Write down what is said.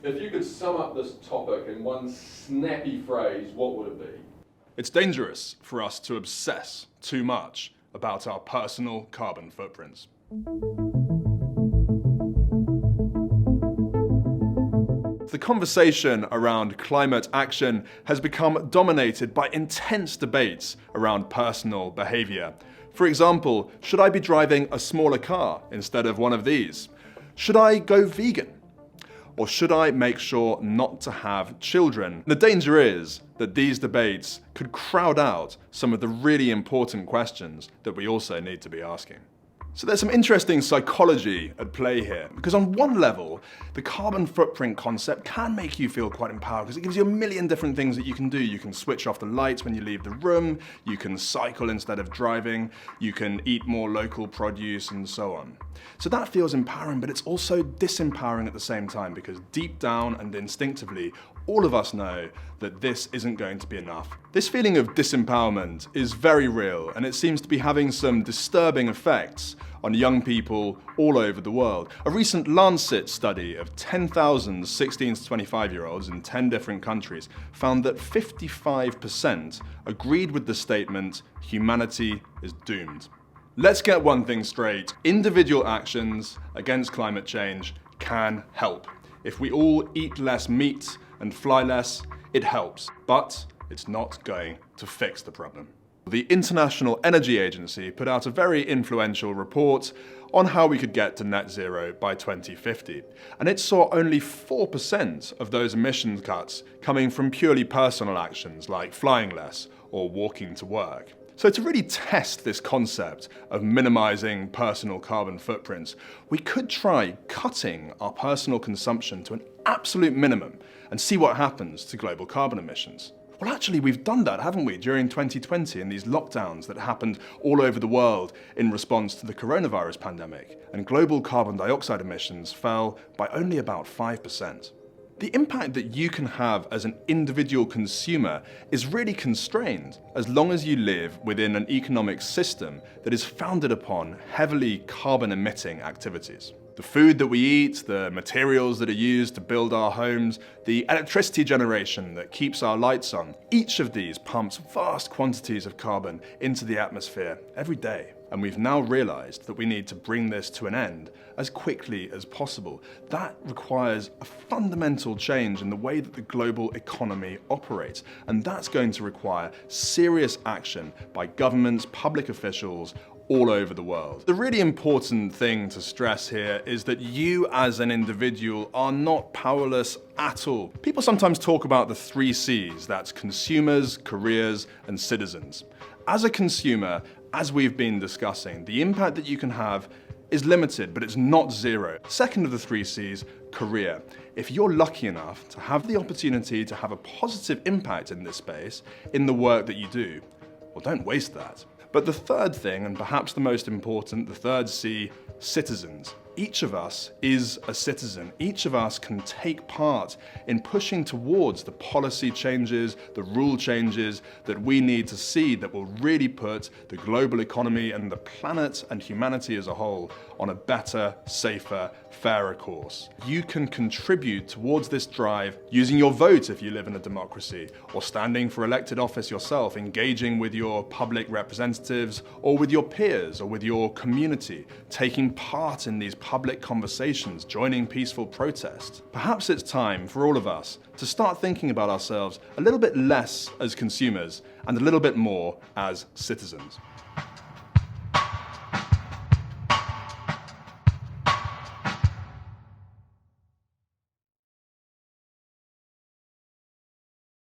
If you could sum up this topic in one snappy phrase, what would it be? It's dangerous for us to obsess too much about our personal carbon footprints. The conversation around climate action has become dominated by intense debates around personal behaviour. For example, should I be driving a smaller car instead of one of these? Should I go vegan? Or should I make sure not to have children? The danger is that these debates could crowd out some of the really important questions that we also need to be asking. So there's some interesting psychology at play here, because on one level, the carbon footprint concept can make you feel quite empowered because it gives you a million different things that you can do. You can switch off the lights when you leave the room, you can cycle instead of driving, you can eat more local produce and so on. So that feels empowering, but it's also disempowering at the same time because deep down and instinctively, all of us know that this isn't going to be enough. This feeling of disempowerment is very real, and it seems to be having some disturbing effects on young people all over the world. A recent Lancet study of 10,000 16 to 25-year-olds in 10 different countries found that 55% agreed with the statement, humanity is doomed. Let's get one thing straight. Individual actions against climate change can help. If we all eat less meat and fly less, it helps, but it's not going to fix the problem. The International Energy Agency put out a very influential report on how we could get to net zero by 2050, and it saw only 4% of those emission cuts coming from purely personal actions like flying less or walking to work. So to really test this concept of minimizing personal carbon footprints, we could try cutting our personal consumption to an absolute minimum and see what happens to global carbon emissions. Well, actually, we've done that, haven't we, during 2020 in these lockdowns that happened all over the world in response to the coronavirus pandemic, and global carbon dioxide emissions fell by only about 5%. The impact that you can have as an individual consumer is really constrained as long as you live within an economic system that is founded upon heavily carbon-emitting activities. The food that we eat, the materials that are used to build our homes, the electricity generation that keeps our lights on, each of these pumps vast quantities of carbon into the atmosphere every day. And we've now realized that we need to bring this to an end as quickly as possible. That requires a fundamental change in the way that the global economy operates. And that's going to require serious action by governments, public officials, all over the world. The really important thing to stress here is that you as an individual are not powerless at all. People sometimes talk about the 3 C's, that's consumers, careers, and citizens. As a consumer, as we've been discussing, the impact that you can have is limited, but it's not zero. Second of the 3 C's, career. If you're lucky enough to have the opportunity to have a positive impact in this space, in the work that you do, well, don't waste that. But the third thing, and perhaps the most important, the third C, citizens. Each of us is a citizen. Each of us can take part in pushing towards the policy changes, the rule changes that we need to see that will really put the global economy and the planet and humanity as a whole on a better, safer, fairer course. You can contribute towards this drive using your vote if you live in a democracy, or standing for elected office yourself, engaging with your public representatives, or with your peers, or with your community, taking part in these public conversations, joining peaceful protest. Perhaps it's time for all of us to start thinking about ourselves a little bit less as consumers and a little bit more as citizens.